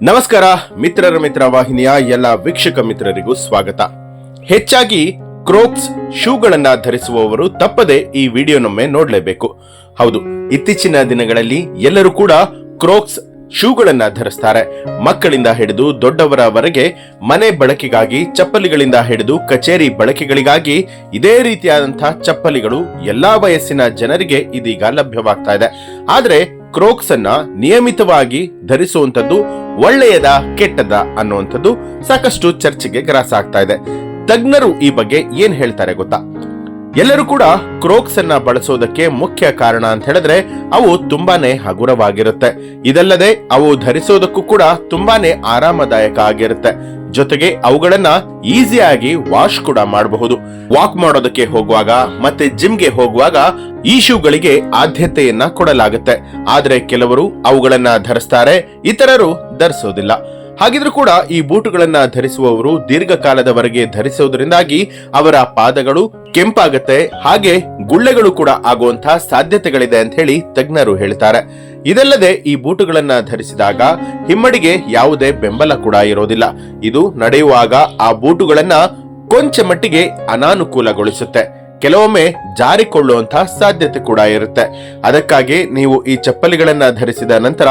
ನಮಸ್ಕಾರ ಮಿತ್ರರ ಮಿತ್ರ ವಾಹಿನಿಯ ಎಲ್ಲ ವೀಕ್ಷಕ ಮಿತ್ರರಿಗೂ ಸ್ವಾಗತ. ಹೆಚ್ಚಾಗಿ ಕ್ರೋಕ್ಸ್ ಶೂಗಳನ್ನ ಧರಿಸುವವರು ತಪ್ಪದೆ ಈ ವಿಡಿಯೋನೊಮ್ಮೆ ನೋಡಲೇಬೇಕು. ಹೌದು, ಇತ್ತೀಚಿನ ದಿನಗಳಲ್ಲಿ ಎಲ್ಲರೂ ಕೂಡ ಕ್ರೋಕ್ಸ್ ಶೂಗಳನ್ನ ಧರಿಸ್ತಾರೆ. ಮಕ್ಕಳಿಂದ ಹಿಡಿದು ದೊಡ್ಡವರವರೆಗೆ ಮನೆ ಬಳಕೆಗಾಗಿ ಚಪ್ಪಲಿಗಳಿಂದ ಹಿಡಿದು ಕಚೇರಿ ಬಳಕೆಗಳಿಗಾಗಿ ಇದೇ ರೀತಿಯಾದಂತಹ ಚಪ್ಪಲಿಗಳು ಎಲ್ಲಾ ವಯಸ್ಸಿನ ಜನರಿಗೆ ಇದೀಗ ಲಭ್ಯವಾಗ್ತಾ ಇದೆ. ಆದ್ರೆ ಕ್ರೋಕ್ಸ್ ಅನ್ನ ನಿಯಮಿತವಾಗಿ ಧರಿಸುವಂತದ್ದು ಒಳ್ಳೆಯದ ಕೆಟ್ಟದ ಅನ್ನುವಂಥದ್ದು ಸಾಕಷ್ಟು ಚರ್ಚೆಗೆ ಗ್ರಾಸ ಆಗ್ತಾ ಇದೆ. ತಜ್ಞರು ಈ ಬಗ್ಗೆ ಏನ್ ಹೇಳ್ತಾರೆ ಗೊತ್ತಾ? ಎಲ್ಲರೂ ಕೂಡ ಕ್ರೋಕ್ಸ್ ಅನ್ನ ಬಳಸೋದಕ್ಕೆ ಮುಖ್ಯ ಕಾರಣ ಅಂತ ಹೇಳಿದ್ರೆ ಅವು ತುಂಬಾನೇ ಹಗುರವಾಗಿರುತ್ತೆ. ಇದಲ್ಲದೆ ಅವು ಧರಿಸೋದಕ್ಕೂ ಕೂಡ ತುಂಬಾನೇ ಆರಾಮದಾಯಕ ಆಗಿರುತ್ತೆ. ಜೊತೆಗೆ ಅವುಗಳನ್ನ ಈಸಿಯಾಗಿ ವಾಶ್ ಕೂಡ ಮಾಡಬಹುದು. ವಾಕ್ ಮಾಡೋದಕ್ಕೆ ಹೋಗುವಾಗ ಮತ್ತೆ ಜಿಮ್ಗೆ ಹೋಗುವಾಗ ಈ ಶೂಗಳಿಗೆ ಆದ್ಯತೆಯನ್ನ ಕೊಡಲಾಗುತ್ತೆ. ಆದ್ರೆ ಕೆಲವರು ಅವುಗಳನ್ನ ಧರಿಸ್ತಾರೆ, ಇತರರು ಧರಿಸೋದಿಲ್ಲ. ಹಾಗಿದ್ರೂ ಕೂಡ ಈ ಬೂಟುಗಳನ್ನ ಧರಿಸುವವರು ದೀರ್ಘಕಾಲದವರೆಗೆ ಧರಿಸುವುದರಿಂದಾಗಿ ಅವರ ಪಾದಗಳು ಕೆಂಪಾಗತ್ತೆ, ಹಾಗೆ ಗುಳ್ಳೆಗಳು ಕೂಡ ಆಗುವಂತಹ ಸಾಧ್ಯತೆಗಳಿದೆ ಅಂತ ಹೇಳಿ ತಜ್ಞರು ಹೇಳ್ತಾರೆ. ಇದಲ್ಲದೆ ಈ ಬೂಟುಗಳನ್ನ ಧರಿಸಿದಾಗ ಹಿಮ್ಮಡಿಗೆ ಯಾವುದೇ ಬೆಂಬಲ ಕೂಡ ಇರೋದಿಲ್ಲ. ಇದು ನಡೆಯುವಾಗ ಆ ಬೂಟುಗಳನ್ನ ಕೊಂಚ ಮಟ್ಟಿಗೆ ಅನಾನುಕೂಲಗೊಳಿಸುತ್ತೆ. ಕೆಲವೊಮ್ಮೆ ಜಾರಿಕೊಳ್ಳುವಂತಹ ಸಾಧ್ಯತೆ ಕೂಡ ಇರುತ್ತೆ. ಅದಕ್ಕಾಗಿ ನೀವು ಈ ಚಪ್ಪಲಿಗಳನ್ನ ಧರಿಸಿದ ನಂತರ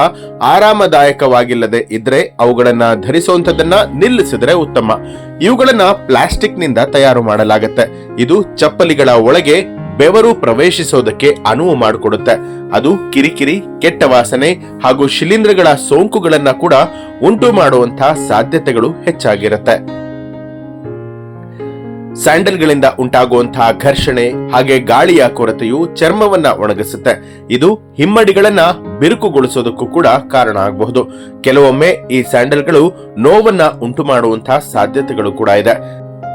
ಆರಾಮದಾಯಕವಾಗಿಲ್ಲದೆ ಇದ್ರೆ ಅವುಗಳನ್ನ ಧರಿಸುವಂತದನ್ನ ನಿಲ್ಲಿಸಿದ್ರೆ ಉತ್ತಮ. ಇವುಗಳನ್ನ ಪ್ಲಾಸ್ಟಿಕ್ ನಿಂದ ತಯಾರು ಮಾಡಲಾಗುತ್ತೆ. ಇದು ಚಪ್ಪಲಿಗಳ ಒಳಗೆ ಬೆವರು ಪ್ರವೇಶಿಸೋದಕ್ಕೆ ಅನುವು ಮಾಡಿಕೊಡುತ್ತೆ. ಅದು ಕಿರಿಕಿರಿ, ಕೆಟ್ಟ ವಾಸನೆ ಹಾಗೂ ಶಿಲೀಂಧ್ರಗಳ ಸೋಂಕುಗಳನ್ನ ಕೂಡ ಉಂಟು ಮಾಡುವಂತಹ ಸಾಧ್ಯತೆಗಳು ಹೆಚ್ಚಾಗಿರುತ್ತೆ. ಸ್ಯಾಂಡಲ್ಗಳಿಂದ ಉಂಟಾಗುವಂತಹ ಘರ್ಷಣೆ ಹಾಗೆ ಗಾಳಿಯ ಕೊರತೆಯು ಚರ್ಮವನ್ನ ಒಣಗಿಸುತ್ತೆ. ಇದು ಹಿಮ್ಮಡಿಗಳನ್ನ ಬಿರುಕುಗೊಳಿಸೋದಕ್ಕೂ ಕೂಡ ಕಾರಣ ಆಗಬಹುದು. ಕೆಲವೊಮ್ಮೆ ಈ ಸ್ಯಾಂಡಲ್ಗಳು ನೋವನ್ನ ಉಂಟು ಮಾಡುವಂತಹ ಸಾಧ್ಯತೆಗಳು ಕೂಡ ಇದೆ.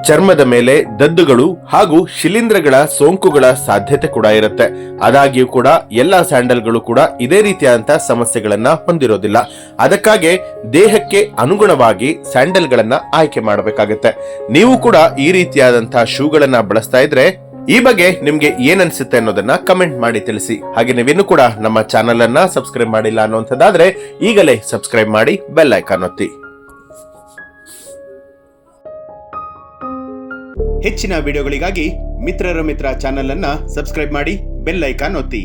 ಚರ್ಮದ ಮೇಲೆ ದದ್ದುಗಳು ಹಾಗೂ ಶಿಲೀಂಧ್ರಗಳ ಸೋಂಕುಗಳ ಸಾಧ್ಯತೆ ಕೂಡ ಇರುತ್ತೆ. ಆದಾಗ್ಯೂ ಕೂಡ ಎಲ್ಲಾ ಸ್ಯಾಂಡಲ್ಗಳು ಕೂಡ ಇದೇ ರೀತಿಯಾದಂತಹ ಸಮಸ್ಯೆಗಳನ್ನ ಹೊಂದಿರೋದಿಲ್ಲ. ಅದಕ್ಕಾಗಿ ದೇಹಕ್ಕೆ ಅನುಗುಣವಾಗಿ ಸ್ಯಾಂಡಲ್ಗಳನ್ನ ಆಯ್ಕೆ ಮಾಡಬೇಕಾಗುತ್ತೆ. ನೀವು ಕೂಡ ಈ ರೀತಿಯಾದಂತಹ ಶೂಗಳನ್ನ ಬಳಸ್ತಾ ಇದ್ರೆ ಈ ಬಗ್ಗೆ ನಿಮ್ಗೆ ಏನ್ ಅನ್ಸುತ್ತೆ ಅನ್ನೋದನ್ನ ಕಮೆಂಟ್ ಮಾಡಿ ತಿಳಿಸಿ. ಹಾಗೆ ನೀವೇನು ಕೂಡ ನಮ್ಮ ಚಾನೆಲ್ ಅನ್ನ ಸಬ್ಸ್ಕ್ರೈಬ್ ಮಾಡಿಲ್ಲ ಅನ್ನುವಂಥದ್ದಾದ್ರೆ ಈಗಲೇ ಸಬ್ಸ್ಕ್ರೈಬ್ ಮಾಡಿ ಬೆಲ್ ಐಕಾನ್ ಒತ್ತಿ. ಹೆಚ್ಚಿನ ವಿಡಿಯೋಗಳಿಗಾಗಿ ಮಿತ್ರರ ಮಿತ್ರ ಚಾನೆಲ್ ಅನ್ನ ಸಬ್ಸ್ಕ್ರೈಬ್ ಮಾಡಿ ಬೆಲ್ ಐಕಾನ್ ಒತ್ತಿ.